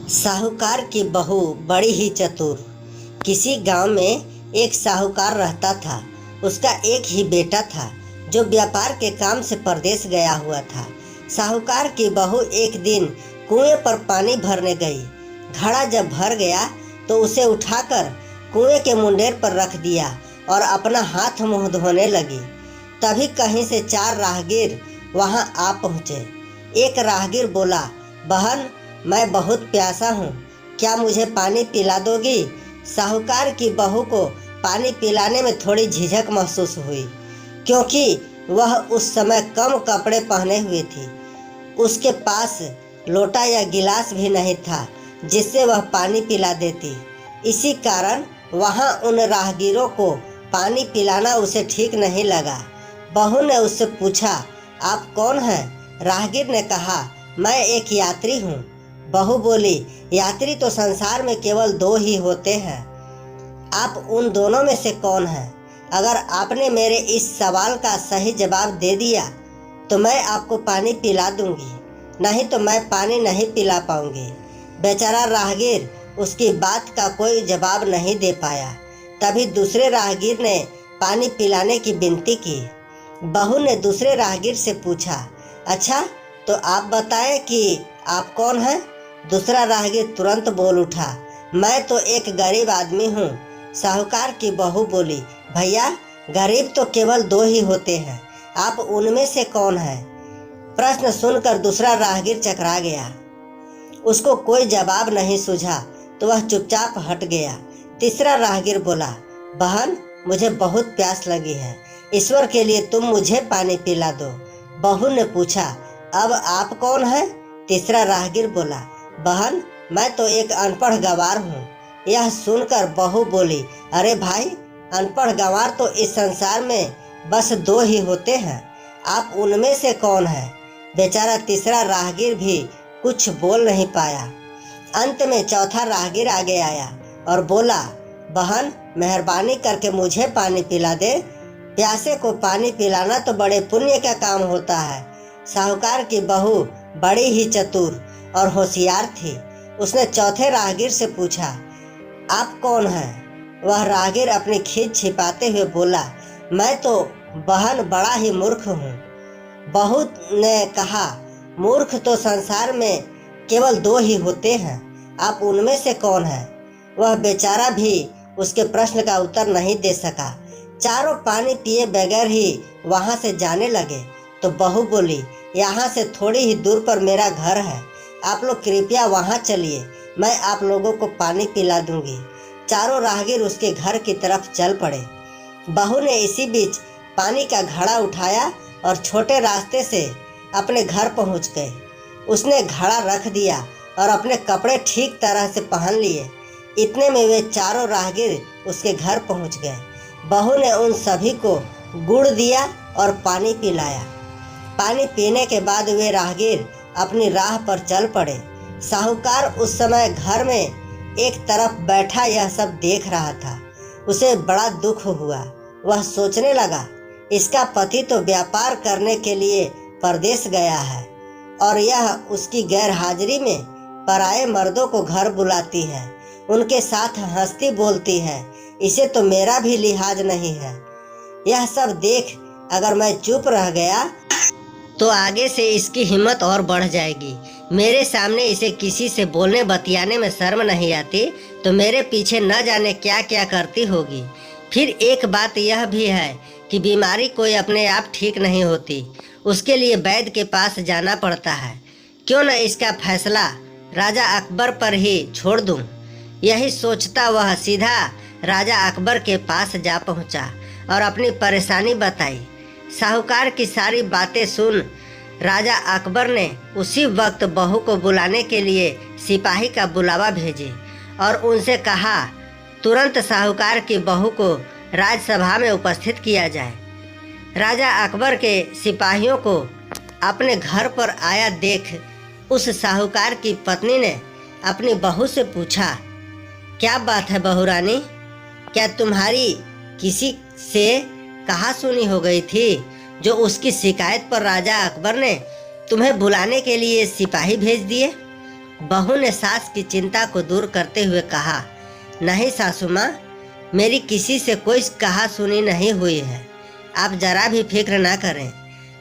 साहूकार की बहू बड़ी ही चतुर। किसी गांव में एक साहूकार रहता था। उसका एक ही बेटा था जो व्यापार के काम से परदेश गया हुआ था। साहूकार की बहू एक दिन कुएं पर पानी भरने गई। घड़ा जब भर गया तो उसे उठाकर कुएं के मुंडेर पर रख दिया और अपना हाथ मुंह धोने लगी। तभी कहीं से 4 राहगीर वहां आ पहुँचे। एक राहगीर बोला, बहन, मैं बहुत प्यासा हूँ, क्या मुझे पानी पिला दोगी? साहूकार की बहू को पानी पिलाने में थोड़ी झिझक महसूस हुई, क्योंकि वह उस समय कम कपड़े पहने हुए थी। उसके पास लोटा या गिलास भी नहीं था जिससे वह पानी पिला देती। इसी कारण वहाँ उन राहगीरों को पानी पिलाना उसे ठीक नहीं लगा। बहू ने उससे पूछा, आप कौन हैं? राहगीर ने कहा, मैं एक यात्री हूँ। बहू बोली, यात्री तो संसार में केवल 2 ही होते हैं। आप उन दोनों में से कौन हैं? अगर आपने मेरे इस सवाल का सही जवाब दे दिया तो मैं आपको पानी पिला दूंगी, नहीं तो मैं पानी नहीं पिला पाऊंगी। बेचारा राहगीर उसकी बात का कोई जवाब नहीं दे पाया। तभी दूसरे राहगीर ने पानी पिलाने की विनती की। बहू ने दूसरे राहगीर से पूछा, अच्छा तो आप बताएं कि आप कौन हैं? दूसरा राहगीर तुरंत बोल उठा, मैं तो एक गरीब आदमी हूँ। साहूकार की बहू बोली, भैया, गरीब तो केवल 2 ही होते हैं, आप उनमें से कौन हैं? प्रश्न सुनकर दूसरा राहगीर चकरा गया। उसको कोई जवाब नहीं सूझा तो वह चुपचाप हट गया। तीसरा राहगीर बोला, बहन, मुझे बहुत प्यास लगी है, ईश्वर के लिए तुम मुझे पानी पिला दो। बहू ने पूछा, अब आप कौन हैं? तीसरा राहगीर बोला, बहन, मैं तो एक अनपढ़ गंवार हूँ। यह सुनकर बहू बोली, अरे भाई, अनपढ़ गंवार तो इस संसार में बस 2 ही होते हैं, आप उनमें से कौन हैं? बेचारा तीसरा राहगीर भी कुछ बोल नहीं पाया। अंत में चौथा राहगीर आगे आया और बोला, बहन, मेहरबानी करके मुझे पानी पिला दे। प्यासे को पानी पिलाना तो बड़े पुण्य का काम होता है। साहूकार की बहू बड़ी ही चतुर और होशियार थी। उसने चौथे राहगीर से पूछा, आप कौन हैं? वह राहगीर अपनी खींच छिपाते हुए बोला, मैं तो बहन बड़ा ही मूर्ख हूँ। बहू ने कहा, मूर्ख तो संसार में केवल 2 ही होते हैं, आप उनमें से कौन हैं? वह बेचारा भी उसके प्रश्न का उत्तर नहीं दे सका। चारों पानी पिए बगैर ही वहाँ से जाने लगे तो बहू बोली, यहाँ से थोड़ी ही दूर पर मेरा घर है, आप लोग कृपया वहाँ चलिए, मैं आप लोगों को पानी पिला दूंगी। चारों राहगीर उसके घर की तरफ चल पड़े। बहू ने इसी बीच पानी का घड़ा उठाया और छोटे रास्ते से अपने घर पहुँच गए। उसने घड़ा रख दिया और अपने कपड़े ठीक तरह से पहन लिए। इतने में वे चारों राहगीर उसके घर पहुँच गए। बहू ने उन सभी को गुड़ दिया और पानी पिलाया। पानी पीने के बाद वे राहगीर अपनी राह पर चल पड़े। साहूकार उस समय घर में एक तरफ बैठा यह सब देख रहा था। उसे बड़ा दुख हुआ। वह सोचने लगा, इसका पति तो व्यापार करने के लिए परदेश गया है और यह उसकी गैर हाजिरी में पराये मर्दों को घर बुलाती है, उनके साथ हंसती बोलती है, इसे तो मेरा भी लिहाज नहीं है। यह सब देख अगर मैं चुप रह गया तो आगे से इसकी हिम्मत और बढ़ जाएगी। मेरे सामने इसे किसी से बोलने बतियाने में शर्म नहीं आती तो मेरे पीछे न जाने क्या क्या करती होगी। फिर एक बात यह भी है कि बीमारी कोई अपने आप ठीक नहीं होती, उसके लिए वैद्य के पास जाना पड़ता है। क्यों न इसका फैसला राजा अकबर पर ही छोड़ दूं। यही सोचता वह सीधा राजा अकबर के पास जा पहुंचा और अपनी परेशानी बताई। साहूकार की सारी बातें सुन राजा अकबर ने उसी वक्त बहू को बुलाने के लिए सिपाही का बुलावा भेजे और उनसे कहा, तुरंत साहूकार की बहू को राजसभा में उपस्थित किया जाए। राजा अकबर के सिपाहियों को अपने घर पर आया देख उस साहूकार की पत्नी ने अपनी बहू से पूछा, क्या बात है बहू रानी, क्या तुम्हारी किसी से कहा सुनी हो गई थी जो उसकी शिकायत पर राजा अकबर ने तुम्हें बुलाने के लिए सिपाही भेज दिए? बहू ने सास की चिंता को दूर करते हुए कहा, नहीं सासू माँ, मेरी किसी से कोई कहा सुनी नहीं हुई है, आप जरा भी फिक्र ना करें।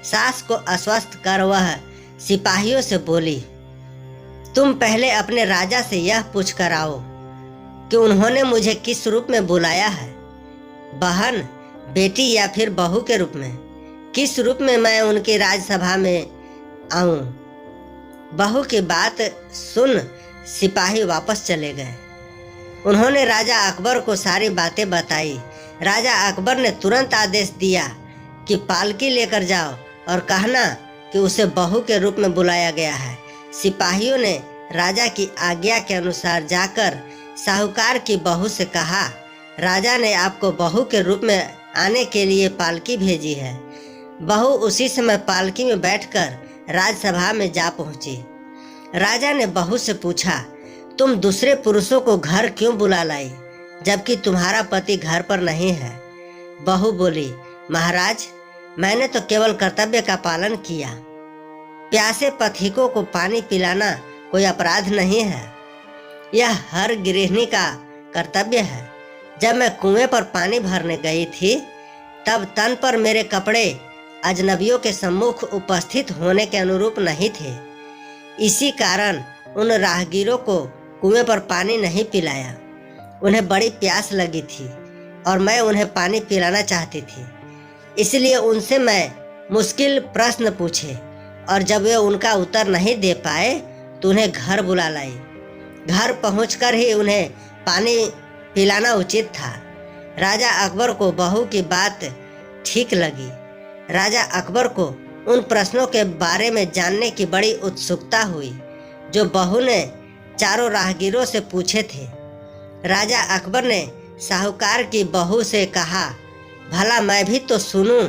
सास को आश्वस्त कर वह सिपाहियों से बोली, तुम पहले अपने राजा से यह पूछ कर आओ कि उन्होंने मुझे किस रूप में बुलाया है, बहन, बेटी या फिर बहू के रूप में। किस रूप में मैं उनकी राजसभा में आऊं? बहू की बात सुन सिपाही वापस चले गए। उन्होंने राजा अकबर को सारी बातें बताई। राजा अकबर ने तुरंत आदेश दिया कि पालकी लेकर जाओ और कहना कि उसे बहू के रूप में बुलाया गया है। सिपाहियों ने राजा की आज्ञा के अनुसार जाकर साहूकार की बहू से कहा, राजा ने आपको बहू के रूप में आने के लिए पालकी भेजी है। बहू उसी समय पालकी में बैठकर राजसभा में जा पहुंची। राजा ने बहू से पूछा, तुम दूसरे पुरुषों को घर क्यों बुला लाई, जबकि तुम्हारा पति घर पर नहीं है? बहू बोली, महाराज, मैंने तो केवल कर्तव्य का पालन किया। प्यासे पथिकों को पानी पिलाना कोई अपराध नहीं है, यह हर गृहिणी का कर्तव्य है। जब मैं कुएं पर पानी भरने गई थी, तब तन पर मेरे कपड़े अजनबियों के सम्मुख उपस्थित होने के अनुरूप नहीं थे। इसी कारण उन राहगीरों को कुएं पर पानी नहीं पिलाया। उन्हें बड़ी प्यास लगी थी और मैं उन्हें पानी पिलाना चाहती थी, इसलिए उनसे मैं मुश्किल प्रश्न पूछे और जब वे उनका उत्तर नहीं दे पाए तो उन्हें घर बुला लाई। घर पहुंचकर ही उन्हें पानी पिलाना उचित था। राजा अकबर को बहू की बात ठीक लगी। राजा अकबर को उन प्रश्नों के बारे में जानने की बड़ी उत्सुकता हुई जो बहू ने चारों राहगीरों से पूछे थे। राजा अकबर ने साहूकार की बहू से कहा, भला मैं भी तो सुनूं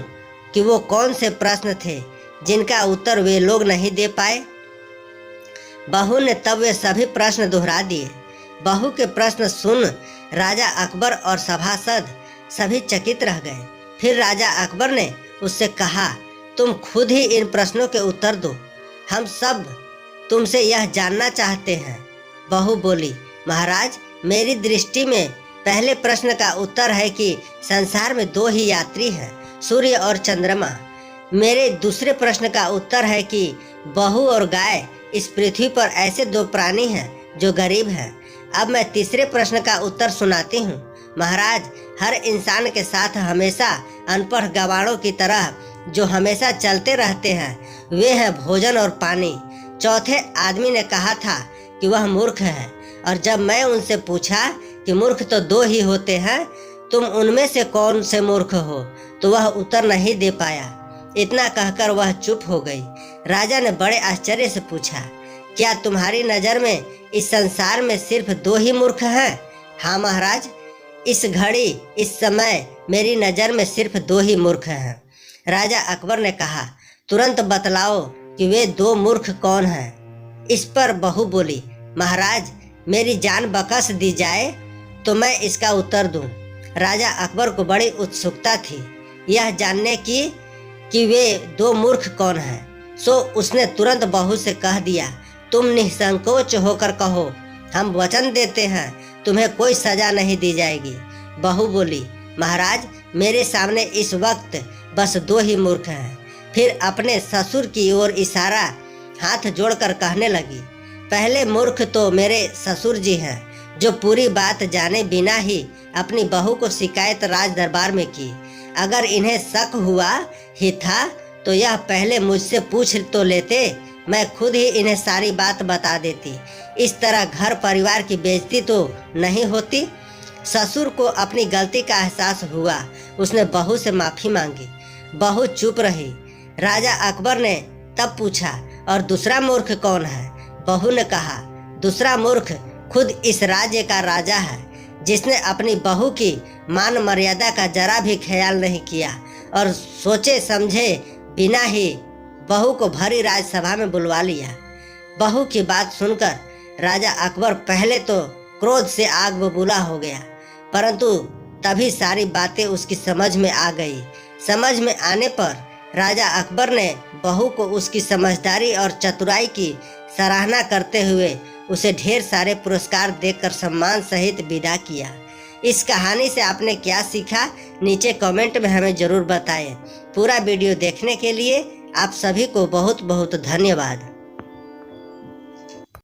कि वो कौन से प्रश्न थे जिनका उत्तर वे लोग नहीं दे पाए। बहू ने तब वे सभी प्रश्न दोहरा दिए। बहू के प्रश्न सुन राजा अकबर और सभासद सभी चकित रह गए। फिर राजा अकबर ने उससे कहा, तुम खुद ही इन प्रश्नों के उत्तर दो, हम सब तुमसे यह जानना चाहते हैं। बहू बोली, महाराज, मेरी दृष्टि में पहले प्रश्न का उत्तर है कि संसार में दो ही यात्री हैं, सूर्य और चंद्रमा। मेरे दूसरे प्रश्न का उत्तर है कि बहू और गाय इस पृथ्वी पर ऐसे दो प्राणी हैं जो गरीब हैं। अब मैं तीसरे प्रश्न का उत्तर सुनाती हूँ। महाराज, हर इंसान के साथ हमेशा अनपढ़ गवारों की तरह जो हमेशा चलते रहते हैं, वे हैं भोजन और पानी। चौथे आदमी ने कहा था कि वह मूर्ख है, और जब मैं उनसे पूछा कि मूर्ख तो दो ही होते हैं, तुम उनमें से कौन से मूर्ख हो, तो वह उत्तर नहीं दे पाया। इतना कहकर वह चुप हो गई। राजा ने बड़े आश्चर्य से पूछा, क्या तुम्हारी नज़र में इस संसार में सिर्फ दो ही मूर्ख हैं? हाँ महाराज, इस घड़ी इस समय मेरी नज़र में सिर्फ दो ही मूर्ख हैं। राजा अकबर ने कहा, तुरंत बतलाओ कि वे दो मूर्ख कौन हैं। इस पर बहू बोली, महाराज, मेरी जान बकस दी जाए तो मैं इसका उत्तर दूं। राजा अकबर को बड़ी उत्सुकता थी यह जानने की कि वे दो मूर्ख कौन हैं। सो उसने तुरंत बहू से कह दिया, तुम निसंकोच होकर कहो, हम वचन देते हैं तुम्हें कोई सजा नहीं दी जाएगी। बहू बोली, महाराज, मेरे सामने इस वक्त बस दो ही मूर्ख हैं। फिर अपने ससुर की ओर इशारा हाथ जोड़कर कहने लगी, पहले मूर्ख तो मेरे ससुर जी हैं, जो पूरी बात जाने बिना ही अपनी बहू को शिकायत राज दरबार में की। अगर इन्हें शक हुआ ही था तो यह पहले मुझसे पूछ तो लेते, मैं खुद ही इन्हें सारी बात बता देती। इस तरह घर परिवार की बेइज्जती तो नहीं होती। ससुर को अपनी गलती का एहसास हुआ। उसने बहू से माफ़ी मांगी। बहू चुप रही। राजा अकबर ने तब पूछा, और दूसरा मूर्ख कौन है? बहू ने कहा, दूसरा मूर्ख खुद इस राज्य का राजा है, जिसने अपनी बहू की मान मर्यादा का जरा भी ख्याल नहीं किया और सोचे समझे बिना ही बहू को भरी राजसभा में बुलवा लिया। बहू की बात सुनकर राजा अकबर पहले तो क्रोध से आग बबूला हो गया, परंतु तभी सारी बातें उसकी समझ में आ गई। समझ में आने पर राजा अकबर ने बहू को उसकी समझदारी और चतुराई की सराहना करते हुए उसे ढेर सारे पुरस्कार देकर सम्मान सहित विदा किया। इस कहानी से आपने क्या सीखा, नीचे कमेंट में हमें ज़रूर बताएं। पूरा वीडियो देखने के लिए आप सभी को बहुत बहुत धन्यवाद।